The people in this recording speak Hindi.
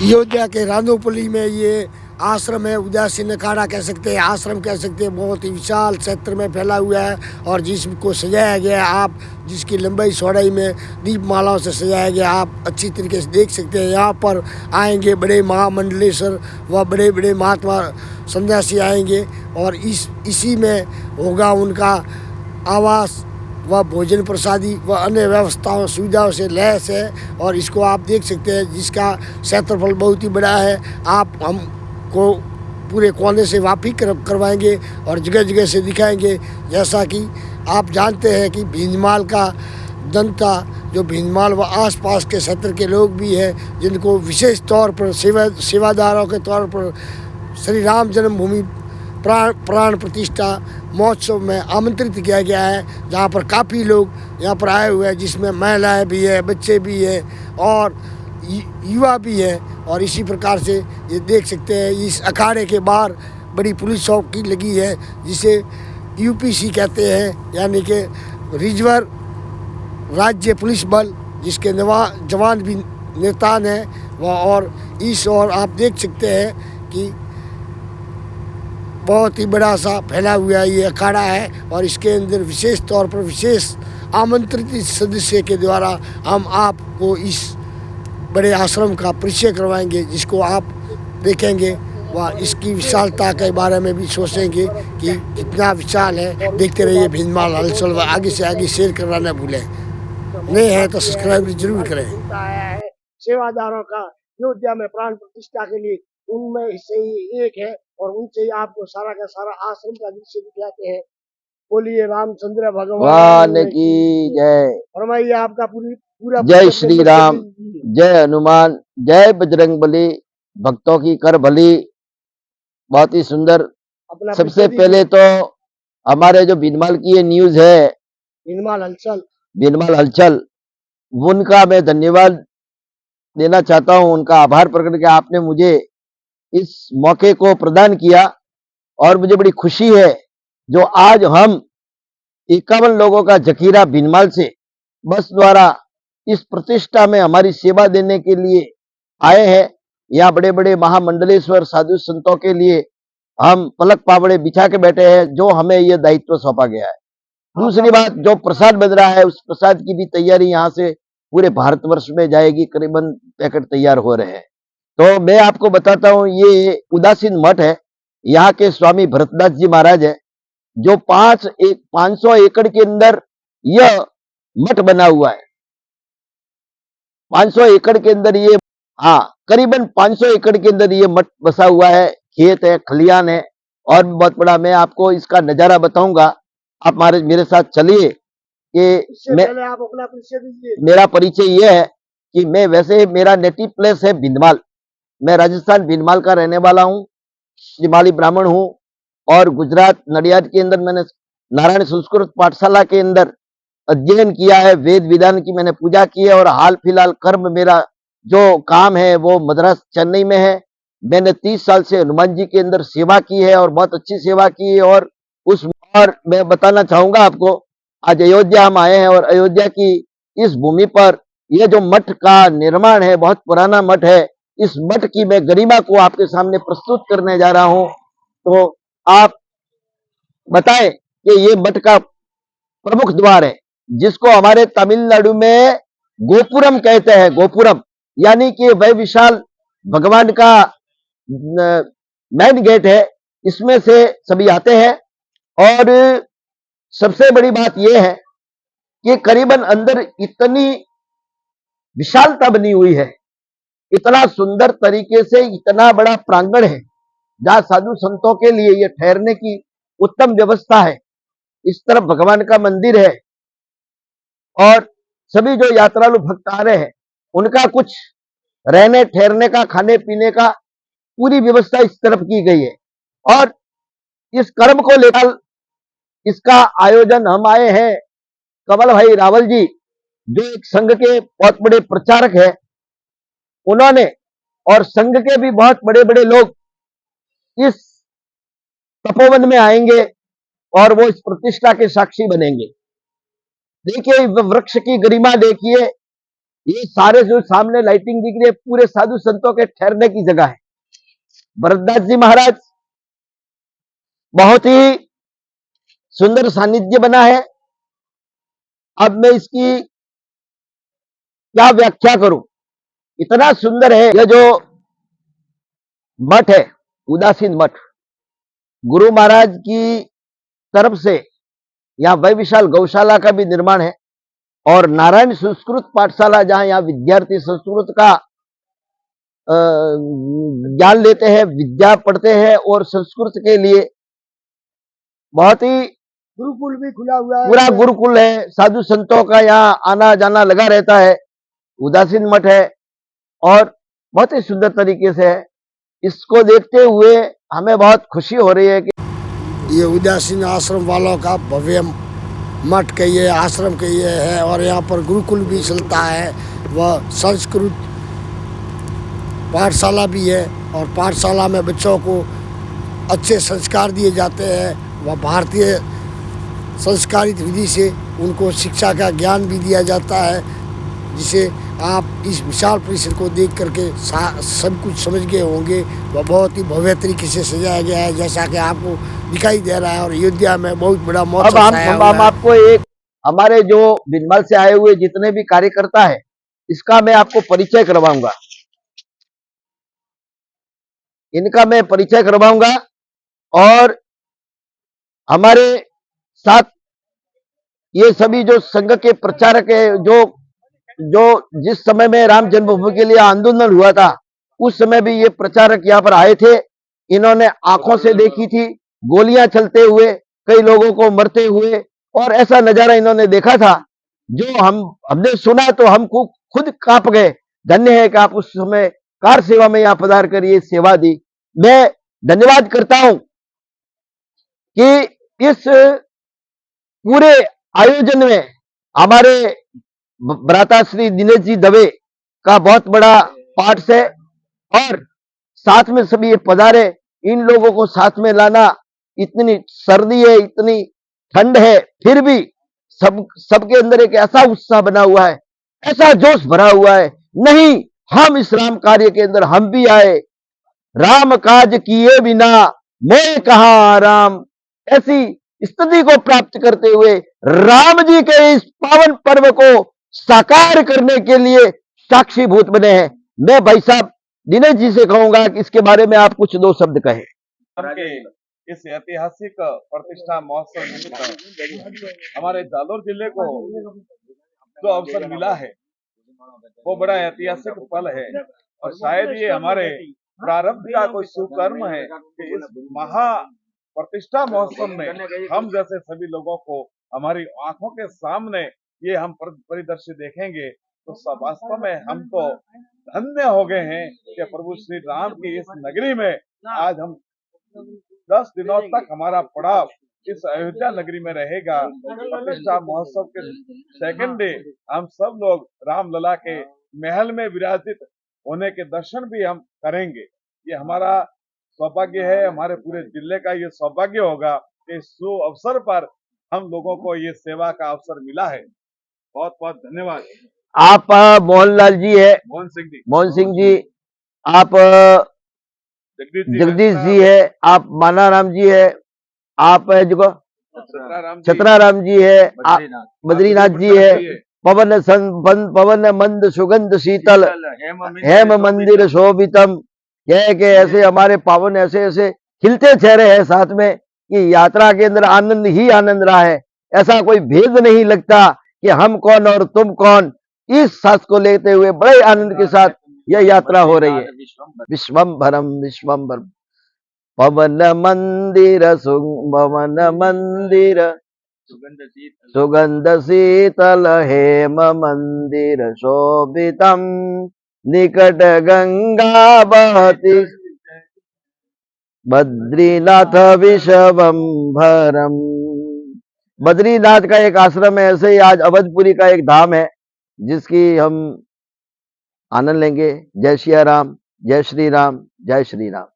अयोध्या के रानोपली में ये आश्रम है, उदासीन अखाड़ा कह सकते हैं, आश्रम कह सकते हैं। बहुत ही विशाल क्षेत्र में फैला हुआ है और जिसको सजाया गया है, आप जिसकी लंबाई चौड़ाई में दीपमालाओं से सजाया गया, आप अच्छी तरीके से देख सकते हैं। यहाँ पर आएंगे बड़े महामंडलेश्वर व बड़े बड़े महात्मा सन्यासी आएंगे और इसी में होगा उनका आवास व भोजन प्रसादी व अन्य व्यवस्थाओं सुविधाओं से लैस है। और इसको आप देख सकते हैं, जिसका क्षेत्रफल बहुत ही बड़ा है। आप हमको पूरे कोने से वापी करवाएंगे और जगह जगह से दिखाएंगे। जैसा कि आप जानते हैं कि भीनमाल का जनता, जो भीनमाल व आसपास के क्षेत्र के लोग भी हैं, जिनको विशेष तौर पर सेवादारों के तौर पर श्री राम जन्मभूमि प्राण प्रतिष्ठा महोत्सव में आमंत्रित किया गया है, जहाँ पर काफ़ी लोग यहाँ पर आए हुए हैं, जिसमें महिलाएं भी हैं, बच्चे भी हैं और युवा भी हैं। और इसी प्रकार से ये देख सकते हैं, इस अखाड़े के बाहर बड़ी पुलिस चौकी लगी है, जिसे यूपीसी कहते हैं, यानी कि रिजर्व राज्य पुलिस बल, जिसके जवान भी नेतान हैं वह। और इस और आप देख सकते हैं कि बहुत ही बड़ा सा फैला हुआ ये अखाड़ा है और इसके अंदर विशेष तौर पर विशेष आमंत्रित सदस्य के द्वारा हम आपको इस बड़े आश्रम का परिचय करवाएंगे, जिसको आप देखेंगे व इसकी विशालता के बारे में भी सोचेंगे कि कितना विशाल है। देखते रहिए भीनमाल हलचल व आगे से आगे शेयर करना न भूलें। नए हैं तो सब्सक्राइब जरूर करें। सेवादारों का अयोध्या में प्राण प्रतिष्ठा के लिए उनमें से ही एक है और उनसे ही आपको सारा का सारा आश्रम का दृश्य दिखाते हैं। बोलिए रामचंद्र भगवान की जय। फरमाइए आपका पूरा जय श्री राम, जय हनुमान, जय बजरंगबली, भक्तों की कर भली। बहुत ही सुंदर। सबसे पहले तो हमारे जो भीनमाल की ये न्यूज है, भीनमाल हलचल, उनका मैं धन्यवाद देना चाहता हूं, उनका आभार प्रकट करके आपने मुझे इस मौके को प्रदान किया। और मुझे बड़ी खुशी है जो आज हम 51 लोगों का जखीरा भीनमाल से बस द्वारा इस प्रतिष्ठा में हमारी सेवा देने के लिए आए हैं। यहाँ बड़े बड़े महामंडलेश्वर साधु संतों के लिए हम पलक पावड़े बिछा के बैठे हैं, जो हमें यह दायित्व सौंपा गया है। दूसरी बात, जो प्रसाद बन रहा है, उस प्रसाद की भी तैयारी यहाँ से पूरे भारतवर्ष में जाएगी। करीबन पैकेट तैयार हो रहे हैं। तो मैं आपको बताता हूँ, ये उदासीन मठ है, यहाँ के स्वामी भरतदास जी महाराज है, जो 500 एकड़ के अंदर यह मठ बना हुआ है। 500 एकड़ के अंदर ये, करीबन 500 एकड़ के अंदर ये मठ बसा हुआ है। खेत है, खलियान है और बहुत बड़ा। मैं आपको इसका नजारा बताऊंगा, आप मेरे साथ चलिए। कि मेरा परिचय यह है कि मैं, वैसे मेरा नेटिव प्लेस है भीनमाल, मैं राजस्थान भीनमाल का रहने वाला हूँ, शिमाली ब्राह्मण हूँ। और गुजरात नडियाद के अंदर मैंने नारायण संस्कृत पाठशाला के अंदर अध्ययन किया है, वेद विधान की मैंने पूजा की है। और हाल फिलहाल कर्म, मेरा जो काम है वो मद्रास चेन्नई में है। मैंने 30 साल से हनुमान जी के अंदर सेवा की है और बहुत अच्छी सेवा की है। और मैं बताना चाहूंगा आपको, आज अयोध्या हम आए हैं और अयोध्या की इस भूमि पर यह जो मठ का निर्माण है, बहुत पुराना मठ है। इस मठ की मैं गरिमा को आपके सामने प्रस्तुत करने जा रहा हूं। तो आप बताएं कि ये मठ का प्रमुख द्वार है, जिसको हमारे तमिलनाडु में गोपुरम कहते हैं। गोपुरम यानी कि वह विशाल भगवान का मेन गेट है, इसमें से सभी आते हैं। और सबसे बड़ी बात यह है कि करीबन अंदर इतनी विशालता बनी हुई है, इतना सुंदर तरीके से इतना बड़ा प्रांगण है, जहां साधु संतों के लिए यह ठहरने की उत्तम व्यवस्था है। इस तरफ भगवान का मंदिर है और सभी जो यात्रालु भक्त आ रहे हैं, उनका कुछ रहने ठहरने का, खाने पीने का पूरी व्यवस्था इस तरफ की गई है। और इस कर्म को लेकर इसका आयोजन हम आए हैं, कमल भाई रावल जी, जो एक संघ के बहुत बड़े प्रचारक है, उन्होंने, और संघ के भी बहुत बड़े बड़े लोग इस तपोवन में आएंगे और वो इस प्रतिष्ठा के साक्षी बनेंगे। देखिए वृक्ष की गरिमा देखिए, ये सारे जो सामने लाइटिंग दिख रही है पूरे साधु संतों के ठहरने की जगह है। भरतदास जी महाराज बहुत ही सुंदर सानिध्य बना है। अब मैं इसकी क्या व्याख्या करूं, इतना सुंदर है। यह जो मठ है उदासीन मठ, गुरु महाराज की तरफ से यहाँ वह विशाल गौशाला का भी निर्माण है और नारायण संस्कृत पाठशाला, जहां यहाँ विद्यार्थी संस्कृत का ज्ञान लेते हैं, विद्या पढ़ते हैं और संस्कृत के लिए बहुत ही गुरुकुल भी खुला हुआ है। पूरा गुरुकुल है। साधु संतों का यहाँ आना जाना लगा रहता है। उदासीन मठ है और बहुत ही सुंदर तरीके से है। इसको देखते हुए हमें बहुत खुशी हो रही है कि ये उदासीन आश्रम वालों का भव्य मठ कहिए, आश्रम कहिए है और यहाँ पर गुरुकुल भी चलता है। वह संस्कृत पाठशाला भी है और पाठशाला में बच्चों को अच्छे संस्कार दिए जाते हैं। वह भारतीय संस्कारित विधि से उनको शिक्षा का ज्ञान भी दिया जाता है, जिसे आप इस विशाल परिसर को देख करके सब कुछ समझ गए होंगे। वह बहुत ही भव्य तरीके से सजाया गया है, जैसा कि आपको दिखाई दे रहा है। और अयोध्या में बहुत बड़ा महोत्सव हम आपको एक हमारे जो बिनमल से आए हुए जितने भी कार्यकर्ता है, इसका मैं आपको परिचय करवाऊंगा। इनका मैं परिचय करवाऊंगा और हमारे साथ ये सभी जो संघ के प्रचारक है, जो जिस समय में राम जन्मभूमि के लिए आंदोलन हुआ था, उस समय भी ये प्रचारक यहाँ पर आए थे। इन्होंने आंखों से देखी थी गोलियां चलते हुए, कई लोगों को मरते हुए, और ऐसा नजारा इन्होंने देखा था जो हमने सुना तो हमको खुद कांप गए। धन्य है कि आप उस समय कार सेवा में यहाँ पधार कर ये सेवा दी। मैं धन्यवाद करता हूं कि इस पूरे आयोजन में हमारे भ्राता श्री दिनेश जी दवे का बहुत बड़ा पार्ट है और साथ में सभी ये पधारे। इन लोगों को साथ में लाना, इतनी सर्दी है, इतनी ठंड है, फिर भी सबके अंदर एक ऐसा उत्साह बना हुआ है, ऐसा जोश भरा हुआ है। नहीं, हम इस राम कार्य के अंदर हम भी आए, राम काज किए बिना मैं कहां आराम, ऐसी स्थिति को प्राप्त करते हुए राम जी के इस पावन पर्व को साकार करने के लिए साक्षीभूत बने हैं। मैं भाई साहब दिनेश जी से कहूंगा कि इसके बारे में आप कुछ दो शब्द कहें। इस ऐतिहासिक प्रतिष्ठा महोत्सव निमित्त हमारे जालोर जिले को जो अवसर मिला है वो बड़ा ऐतिहासिक पल है और शायद ये हमारे प्रारब्ध का कोई सुकर्म है कि इस महा प्रतिष्ठा महोत्सव में हम जैसे सभी लोगों को हमारी आंखों के सामने ये हम परिदृश्य देखेंगे तो सब वास्तव में हम तो धन्य हो गए हैं कि प्रभु श्री राम की इस नगरी में आज हम 10 दिनों तक हमारा पड़ाव इस अयोध्या नगरी में रहेगा। प्रतिष्ठा महोत्सव के सेकंड डे हम सब लोग रामलला के महल में विराजित होने के दर्शन भी हम करेंगे। ये हमारा सौभाग्य है, हमारे पूरे जिले का ये सौभाग्य होगा कि इस शुभ अवसर पर हम लोगों को ये सेवा का अवसर मिला है। बहुत बहुत धन्यवाद। आप मोहनलाल जी है, मोहन सिंह जी, आप जगदीश जी है, आप मानाराम जी है, आप जो छतराराम जी है, बद्रीनाथ जी है, पवन मंद सुगंध शीतल हेम मंदिर शोभितम, कह के ऐसे हमारे पावन ऐसे ऐसे खिलते चेहरे हैं साथ में कि यात्रा के अंदर आनंद ही आनंद रहा है। ऐसा कोई भेद नहीं लगता कि हम कौन और तुम कौन। इस सास को लेते हुए बड़े आनंद के साथ यह यात्रा हो रही है। विश्वम्भरम विश्वम्भरम पवन मंदिर सुगंध शीतल हेम मंदिर शोभितम निकट गंगा बहती बद्रीनाथ विश्वम्भरम। बद्रीनाथ का एक आश्रम है, ऐसे ही आज अवधपुरी का एक धाम है जिसकी हम आनंद लेंगे। जय श्री राम, जय श्री राम, जय श्री राम।